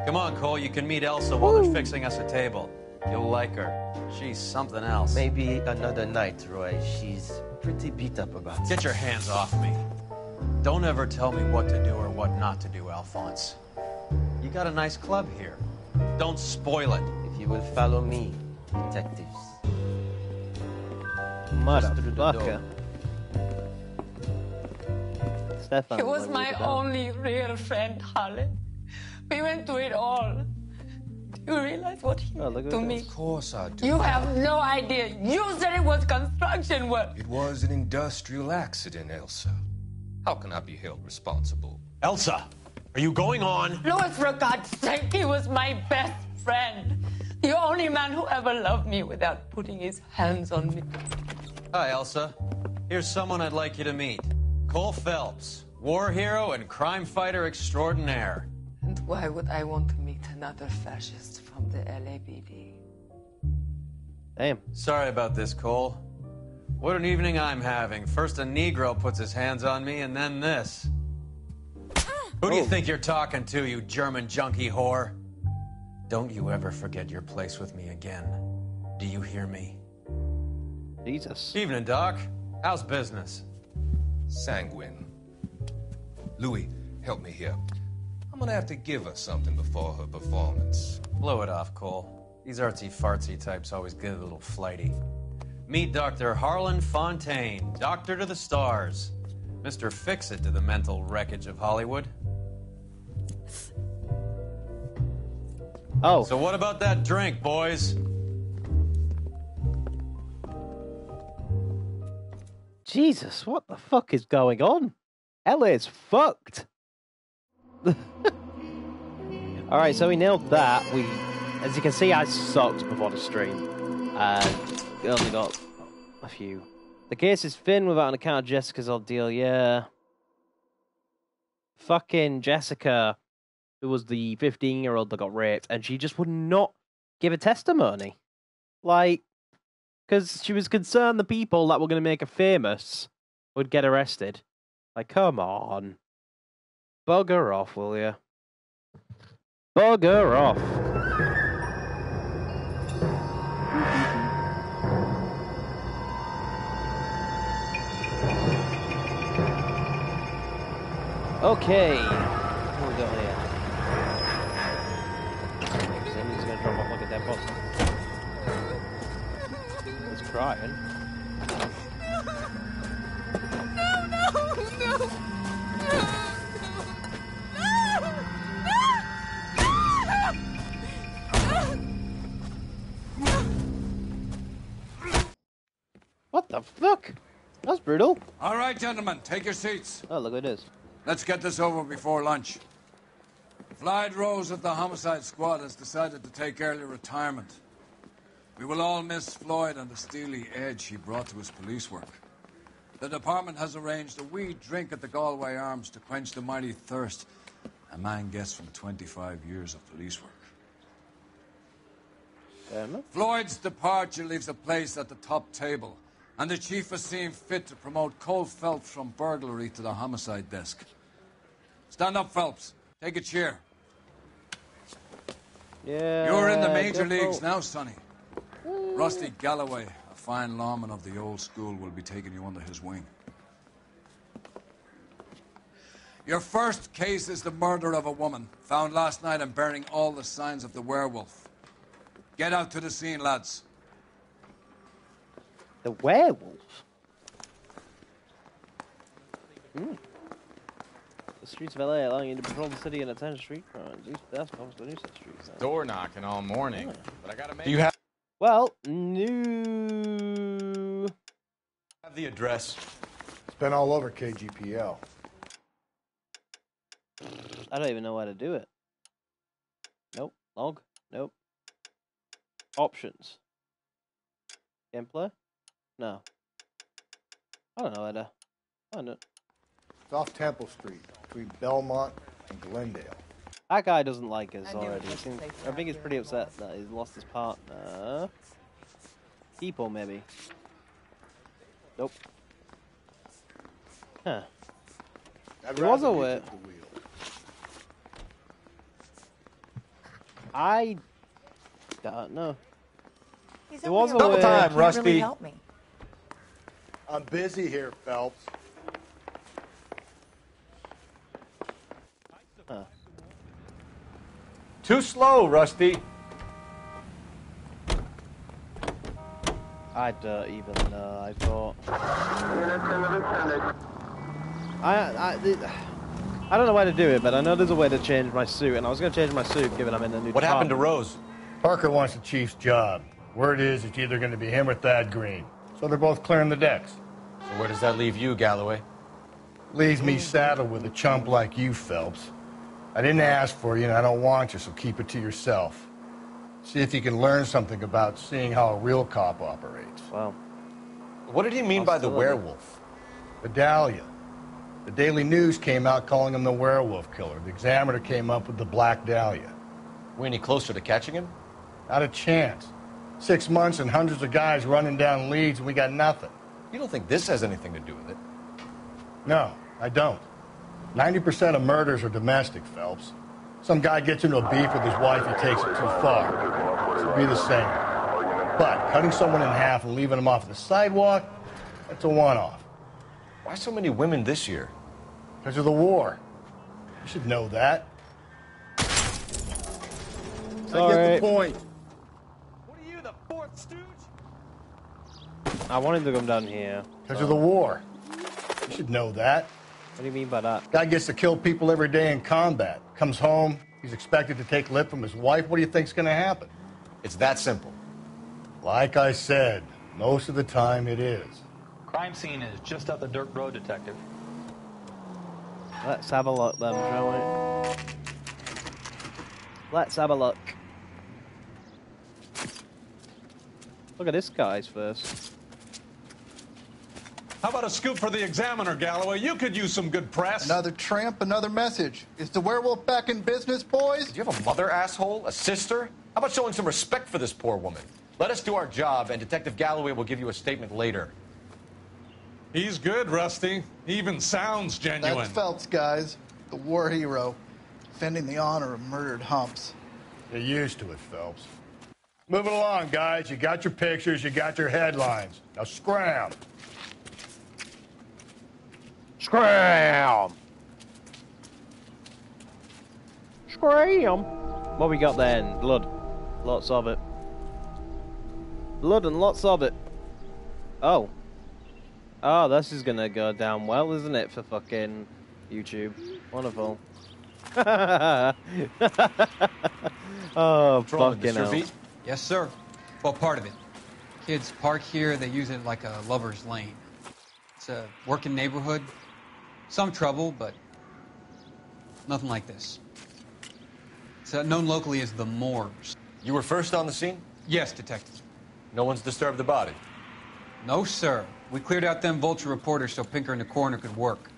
Come on, Cole. You can meet Elsa while they're fixing us a table. You'll like her. She's something else.
Maybe another night, Roy. She's pretty beat up about it.
Get your hands off me. Don't ever tell me what to do or what not to do, Alphonse. You got a nice club here. Don't spoil it.
If you will follow me, detectives.
Motherfucker. Stefan.
He was my only real friend, Harlan. We went through it all. Do you realize what he did to me?
Of course I do.
You have no idea. You said it was construction work.
It was an industrial accident, Elsa. How can I be held responsible?
Elsa, are you going on?
Louis, for God's sake, he was my best friend. The only man who ever loved me without putting his hands on me.
Hi, Elsa. Here's someone I'd like you to meet. Cole Phelps, war hero and crime fighter extraordinaire.
And why would I want to meet another fascist from the LAPD?
Damn.
Sorry about this, Cole. What an evening I'm having. First a Negro puts his hands on me, and then this. Who do you think you're talking to, you German junkie whore? Don't you ever forget your place with me again. Do you hear me?
Jesus.
Evening, Doc. How's business?
Sanguine. Louis, help me here. I'm gonna have to give her something before her performance.
Blow it off, Cole. These artsy-fartsy types always get a little flighty. Meet Dr. Harlan Fontaine, doctor to the stars. Mr. Fix-It to the mental wreckage of Hollywood.
Oh.
So what about that drink, boys?
Jesus, what the fuck is going on? LA's fucked. Alright, so we nailed that. As you can see, I sucked before the stream. And we only got a few. The case is Finn without an account of Jessica's ordeal, yeah. Fucking Jessica, who was the 15-year-old that got raped, and she just would not give a testimony. Like, because she was concerned the people that were going to make her famous would get arrested. Like, come on. Bugger off, will you? Bugger off. Okay. What we got here? Somebody's going to drop off like a dead body. He's crying. What the fuck? That's brutal.
All right, gentlemen, take your seats.
Oh, look at this.
Let's get this over before lunch. Floyd Rose of the Homicide Squad has decided to take early retirement. We will all miss Floyd and the steely edge he brought to his police work. The department has arranged a wee drink at the Galway Arms to quench the mighty thirst a man gets from 25 years of police work. Floyd's departure leaves a place at the top table, and the chief has seen fit to promote Cole Phelps from burglary to the homicide desk. Stand up, Phelps. Take a chair.
Yeah.
You're in the major leagues now, Sonny. Rusty Galloway, a fine lawman of the old school, will be taking you under his wing. Your first case is the murder of a woman, found last night and bearing all the signs of the werewolf. Get out to the scene, lads.
The werewolf? The streets of LA allowing you to patrol the city and attend street crimes. That's supposed to do such streets.
Door knocking all morning, but I gotta make.
Do you have?
Well, new.
Have the address?
It's been all over KGPL.
I don't even know how to do it. Nope. Log. Nope. Options. Gameplay? No. I don't know how to find it.
It's off Temple Street, between Belmont and Glendale.
That guy doesn't like us already. I think he's pretty upset that he's lost his partner. People, maybe. Nope. Huh. There was a way. I don't know. There was a way.
Time, Rusty.
Really help me.
I'm busy here, Phelps.
Huh.
Too slow, Rusty.
I don't even know. I thought. I don't know where to do it, but I know there's a way to change my suit, and I was going to change my suit given I'm in a new.
What happened to Rose?
Parker wants the chief's job. Word is it's either going to be him or Thad Green. So they're both clearing the decks.
So where does that leave you, Galloway?
Leaves me saddled with a chump like you, Phelps. I didn't ask for you, and I don't want you, so keep it to yourself. See if you can learn something about seeing how a real cop operates.
Wow.
What did he mean by the werewolf?
Vidalia. The Daily News came out calling him the werewolf killer. The Examiner came up with the Black Dahlia.
We any closer to catching him?
Not a chance. 6 months and hundreds of guys running down leads, and we got nothing.
You don't think this has anything to do with it?
No, I don't. 90% of murders are domestic, Phelps. Some guy gets into a beef with his wife, he takes it too far. This would be the same. But cutting someone in half and leaving them off the sidewalk, that's a one-off.
Why so many women this year?
Because of the war. You should know that.
Sorry.
I get the point.
What are you, the fourth stooge?
I wanted to come down here.
Because of the war. You should know that.
What do you mean by that?
Guy gets to kill people every day in combat. Comes home, he's expected to take lip from his wife. What do you think's going to happen?
It's that simple.
Like I said, most of the time it is.
Crime scene is just up the dirt road, Detective.
Let's have a look then, shall we? Let's have a look. Look at this guy's first.
How about a scoop for the Examiner, Galloway? You could use some good press.
Another tramp, another message. Is the werewolf back in business, boys?
Do you have a mother, asshole? A sister? How about showing some respect for this poor woman? Let us do our job, and Detective Galloway will give you a statement later.
He's good, Rusty. He even sounds genuine.
That's Phelps, guys. The war hero. Defending the honor of murdered humps.
Get used to it, Phelps. Moving along, guys. You got your pictures, you got your headlines. Now scram.
Scram! Scram! What we got then? Blood. Lots of it. Blood and lots of it. Oh. Oh, this is gonna go down well, isn't it, for fucking YouTube? Wonderful. Oh, fucking hell.
Yes, sir. Well, part of it. Kids park here, they use it like a lover's lane. It's a working neighborhood. Some trouble, but nothing like this. It's known locally as the Moors.
You were first on the scene?
Yes, Detective.
No one's disturbed the body?
No, sir. We cleared out them vulture reporters so Pinker and the coroner could work.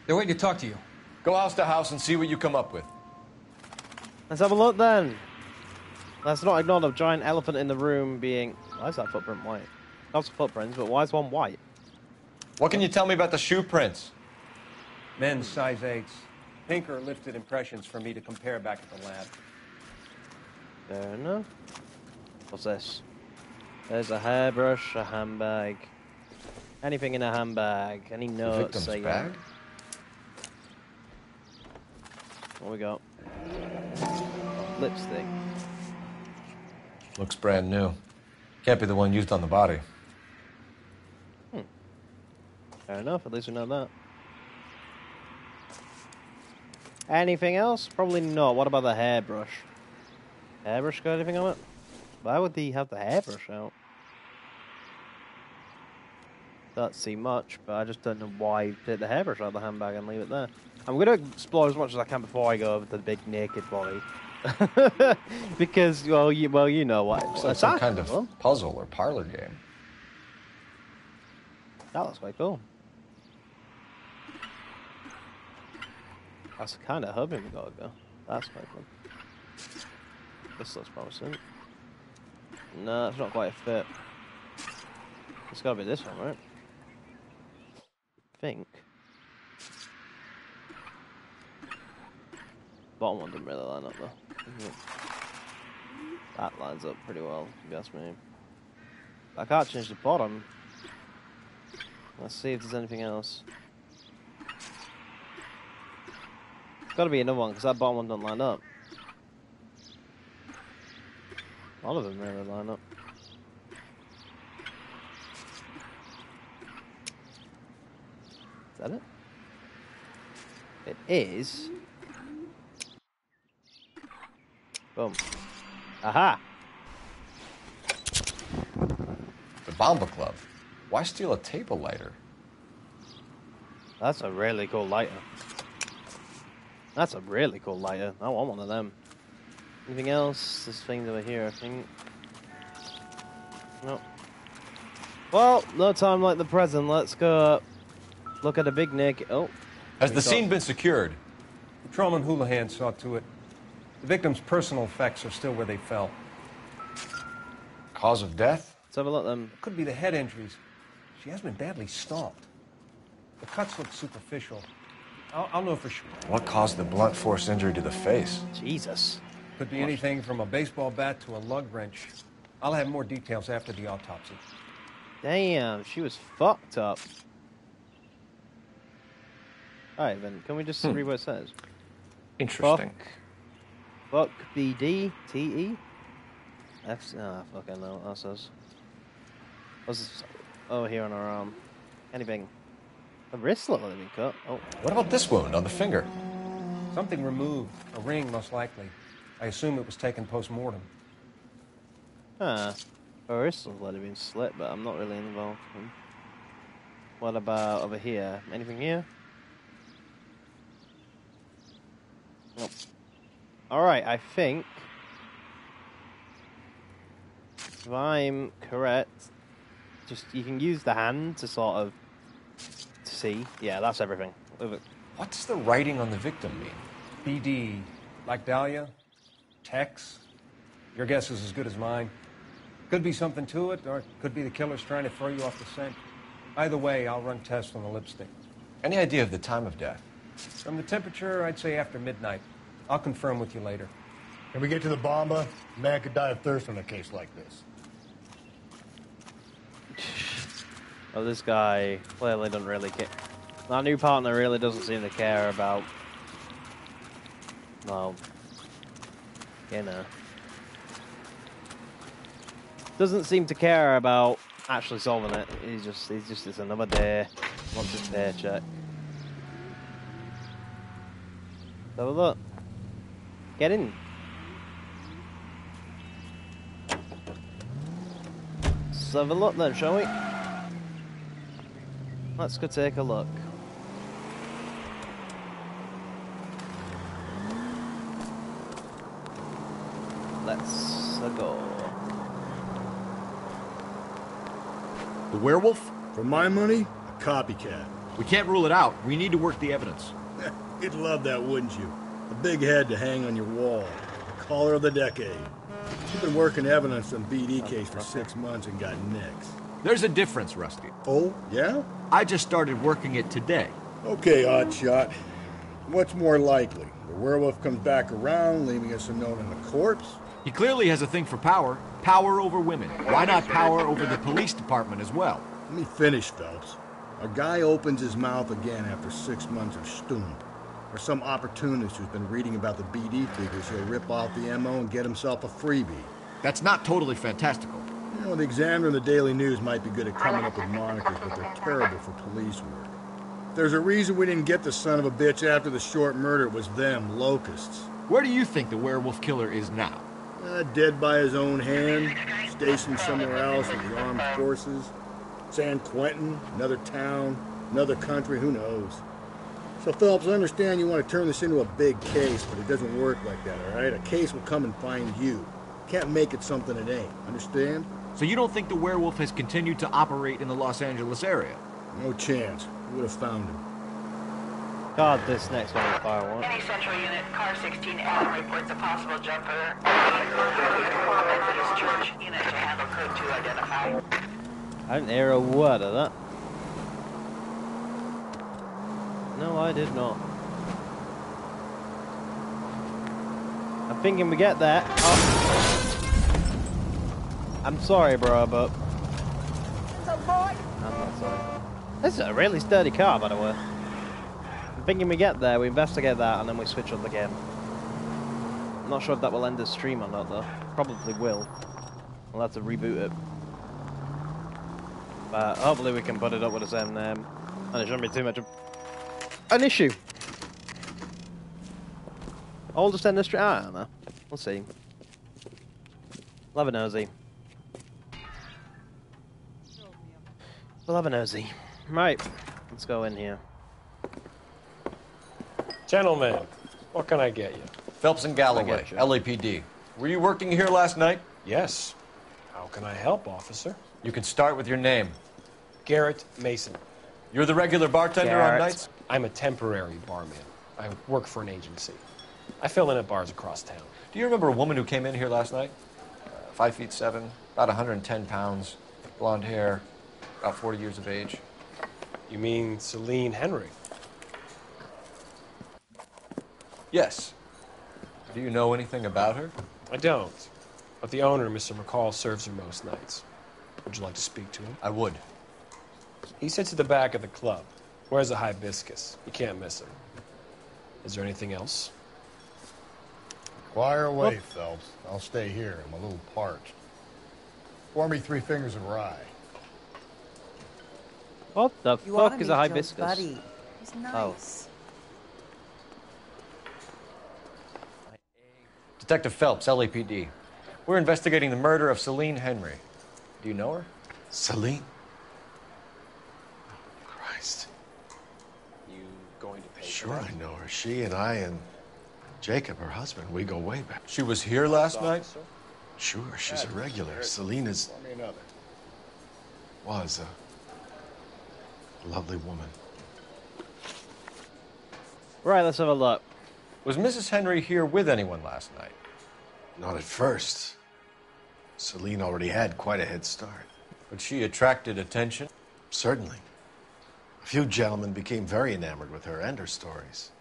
They're waiting to talk to you.
Go house to house and see what you come up with.
Let's have a look then. Let's not ignore the giant elephant in the room being... Why is that footprint white? Lots of footprints, but why is one white?
What can you tell me about the shoe prints?
Men's size 8s. Pink or lifted impressions for me to compare back at the lab.
Fair enough. What's this? There's a hairbrush, a handbag. Anything in a handbag. Any notes?
The victim's bag?
What we got? Lipstick.
Looks brand new. Can't be the one used on the body.
Fair enough, at least we know that. Anything else? Probably not. What about the hairbrush? Hairbrush got anything on it? Why would he have the hairbrush out? Don't see much, but I just don't know why he take the hairbrush out of the handbag and leave it there. I'm going to explore as much as I can before I go over to the big naked body. Because, well, you know what.
It's like some kind of puzzle or parlor game.
That looks quite cool. That's the kind of hub we gotta go. That's quite cool. This looks promising. No, it's not quite a fit. It's gotta be this one, right? I think. Bottom one didn't really line up though. That lines up pretty well, if you ask me. I can't change the bottom. Let's see if there's anything else. It's got to be another one, because that bottom one don't line up. A lot of them really line up. Is that it? It is. Boom. Aha!
The Bomba Club. Why steal a table lighter?
That's a really cool lighter. That's a really cool lighter. I want one of them. Anything else? There's things over here, I think. No. Well, no time like the present. Let's go look at a big naked... Oh.
Has the scene been secured? Patrolman Houlihan saw to it. The victim's personal effects are still where they fell.
Cause of death?
Let's have a look at them.
Could be the head injuries. She has been badly stomped. The cuts look superficial. I'll know for sure.
What caused the blunt force injury to the face?
Jesus.
Could be anything from a baseball bat to a lug wrench. I'll have more details after the autopsy.
Damn, she was fucked up. Alright, then, can we just read what it says?
Interesting.
Fuck BD, TE? F. Ah, fuck, I know what that says. What's this? Oh, here on our arm. Anything. A wristlet would have been cut. Oh.
What about this wound on the finger?
Something removed. A ring, most likely. I assume it was taken post-mortem.
Ah. A wristlet would have been slit, but I'm not really involved. What about over here? Anything here? Nope. Alright, I think... if I'm correct... just you can use the hand to sort of see. Yeah, that's everything.
What does the writing on the victim mean?
BD, like Dahlia, Tex. Your guess is as good as mine. Could be something to it, or it could be the killer's trying to throw you off the scent. Either way, I'll run tests on the lipstick.
Any idea of the time of death?
From the temperature, I'd say after midnight. I'll confirm with you later.
Can we get to the Bomba? A man could die of thirst on a case like this.
Oh, this guy clearly doesn't really care. Our new partner really doesn't seem to care about... well... you know... doesn't seem to care about actually solving it. He's just it's another day. Wants his paycheck. Have a look. Get in. Let's have a look then, shall we? Let's go take a look. Let's go.
The werewolf?
For my money, a copycat.
We can't rule it out. We need to work the evidence.
You'd love that, wouldn't you? A big head to hang on your wall. Caller of the decade. We've been working evidence on BD case for 6 months and got nicks.
There's a difference, Rusty.
Oh, yeah?
I just started working it today.
Okay, Oddshot. What's more likely? The werewolf comes back around, leaving us unknown in a corpse?
He clearly has a thing for power. Power over women. Why not power over the police department as well?
Let me finish, Phelps. A guy opens his mouth again after 6 months of stewing. Or some opportunist who's been reading about the BD figures, he'll rip off the MO and get himself a freebie.
That's not totally fantastical.
You know, the Examiner and the Daily News might be good at coming up with monikers, but they're terrible for police work. If there's a reason we didn't get the son of a bitch after the short murder, it was them, locusts.
Where do you think the werewolf killer is now?
Dead by his own hand, stationed somewhere else with the armed forces. San Quentin, another town, another country, who knows? So, Phelps, I understand you want to turn this into a big case, but it doesn't work like that, all right? A case will come and find you. Can't make it something it ain't, understand?
So you don't think the werewolf has continued to operate in the Los Angeles area?
No chance. We would have found him.
God, this next one is fire one.
Any central unit, car 16L reports a possible jumper. Methodist Church unit to handle code 2 identify.
I didn't hear a word of that. No, I did not. I'm thinking we get there. Oh. I'm sorry, bro, but... I'm not sorry. This is a really sturdy car, by the way. I'm thinking we get there, we investigate that, and then we switch up the game. I'm not sure if that will end the stream or not, though. Probably will. We'll have to reboot it. But hopefully we can put it up with the same name. And it shouldn't be too much of an issue. Oldest end of the stream? I don't know. We'll see. Love a nosy. We'll have a nosy. Right, let's go in here.
Gentlemen, what can I get you?
Phelps and Galloway, LAPD. Were you working here last night?
Yes. How can I help, officer?
You can start with your name.
Garrett Mason.
You're the regular bartender on nights?
I'm a temporary barman. I work for an agency. I fill in at bars across town.
Do you remember a woman who came in here last night? 5'7", about 110 pounds, blonde hair, about 40 years of age.
You mean Celine Henry?
Yes. Do you know anything about her?
I don't. But the owner, Mr. McCall, serves her most nights. Would you like to speak to him?
I would.
He sits at the back of the club. Wears a hibiscus. You can't miss him. Is there anything else?
Fire away, Phelps. I'll stay here. I'm a little parched. Pour me 3 fingers of rye.
What the
You ought to
fuck is a
meet Joe's
hibiscus?
buddy. He's nice.
Oh. Detective Phelps, LAPD. We're investigating the murder of Celine Henry. Do you know her?
Celine? Christ.
You going to pay?
Sure, I know her. She and I and Jacob, her husband, we go way back.
She was here last night?
Sure, she's a regular. Celine is... was a lovely woman.
Right, let's have a look.
Was Mrs. Henry here with anyone last night?
Not at first. Celine already had quite a head start.
But she attracted attention?
Certainly. A few gentlemen became very enamored with her and her stories.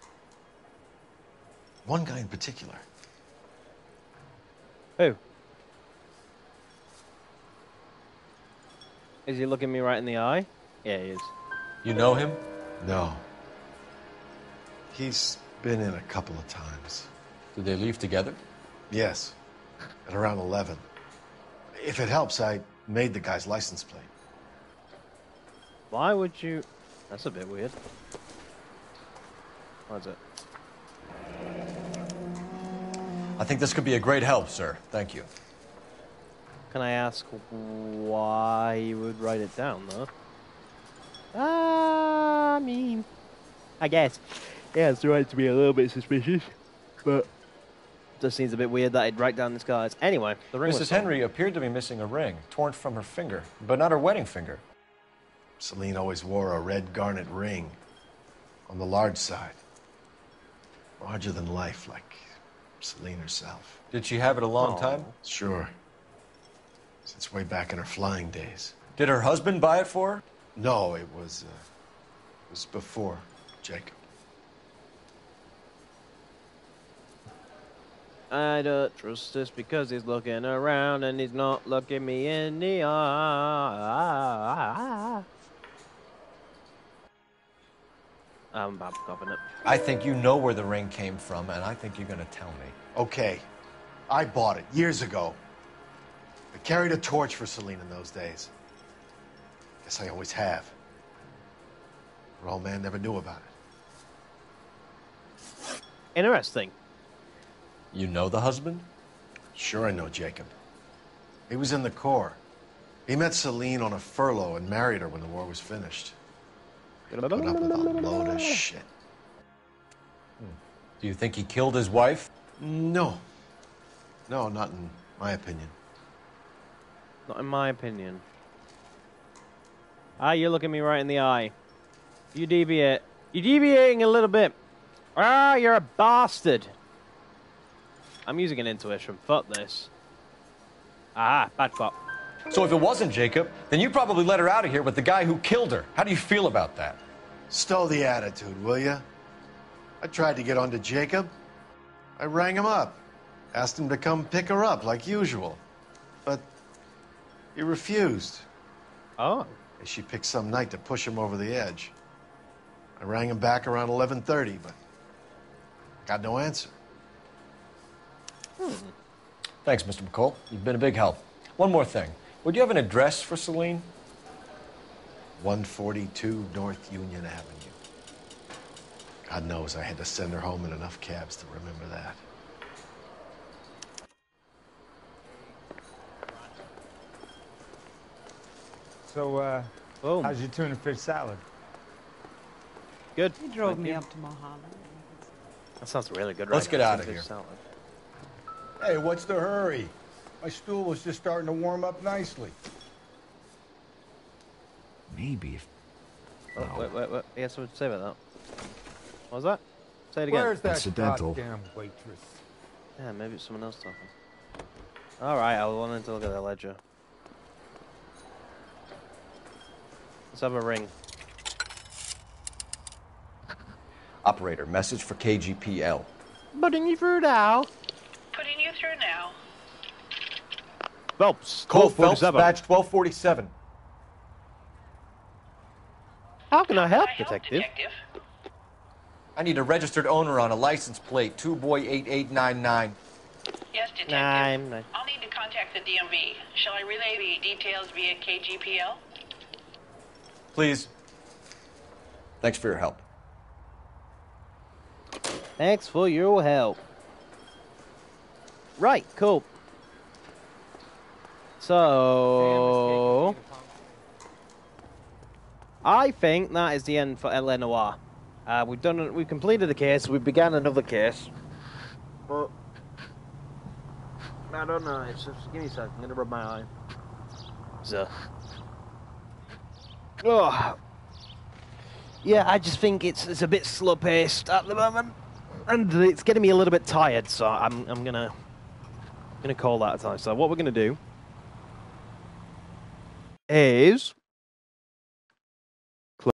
One guy in particular.
Who? Is he looking me right in the eye? Yeah, he is.
You know him?
No. He's been in a couple of times.
Did they leave together?
Yes. At around 11. If it helps, I made the guy's license plate.
Why would you... That's a bit weird. What is it?
I think this could be a great help, sir. Thank you.
Can I ask why you would write it down, though? I mean... I guess. Yeah, it's right to be a little bit suspicious, but... It just seems a bit weird that he'd write down this guy's... Anyway, the ring was...
Mrs. Henry appeared to be missing a ring, torn from her finger, but not her wedding finger.
Celine always wore a red garnet ring on the large side. Larger than life, like Celine herself.
Did she have it a long time?
Sure. Since way back in her flying days.
Did her husband buy it for her?
No, it was before Jacob.
I don't trust this because he's looking around and he's not looking me in the eye. I'm bad copying it.
I think you know where the ring came from, and I think you're going to tell me.
Okay. I bought it years ago. I carried a torch for Celine in those days. Guess I always have. Her old man never knew about it.
Interesting.
You know the husband?
Sure I know Jacob. He was in the Corps. He met Celine on a furlough and married her when the war was finished. Put up with a load of shit.
Do you think he killed his wife?
No. No, not in my opinion.
Not in my opinion. Ah, you're looking me right in the eye. You deviate. You're deviating a little bit. Ah, you're a bastard. I'm using an intuition. Fuck this. Ah, bad cop.
So if it wasn't Jacob, then you probably let her out of here with the guy who killed her. How do you feel about that?
Stow the attitude, will ya? I tried to get onto Jacob. I rang him up. Asked him to come pick her up, like usual. But he refused.
Oh.
She picked some night to push him over the edge. I rang him back around 11:30, but got no answer.
Thanks, Mr. McCall. You've been a big help. One more thing. Would you have an address for Celine?
142 North Union Avenue. God knows I had to send her home in enough cabs to remember that.
So, how's your tuna fish salad?
Good.
He drove me up to Mulholland.
That sounds really good.
Let's
right
get
now.
out of here.
Salad.
Hey, what's the hurry? My stool was just starting to warm up nicely.
Maybe if...
Oh, wait. He has something to say about that. What was that? Say it again.
Where's that
Incidental.
goddamn waitress?
Yeah, maybe it's someone else talking. Alright, I wanted to look at the ledger. Let's have a ring.
Operator, message for KGPL.
Putting you through now.
Putting you through now.
Phelps.
Cole Phelps,
1247.
badge 1247.
How can I help, detective?
I need a registered owner on a license plate, 2boy8899.
Yes, detective.
Nine.
I'll need to contact the DMV. Shall I relay the details via KGPL?
Please. Thanks for your help.
Thanks for your help. Right, cool. So... I think that is the end for L.A. Noire. We've completed the case, we began another case. But... I don't know, it's just, give me a second, I'm gonna rub my eye. So... Oh. Yeah, I just think it's a bit slow-paced at the moment. And it's getting me a little bit tired, so I'm gonna call that a time. So what we're gonna do is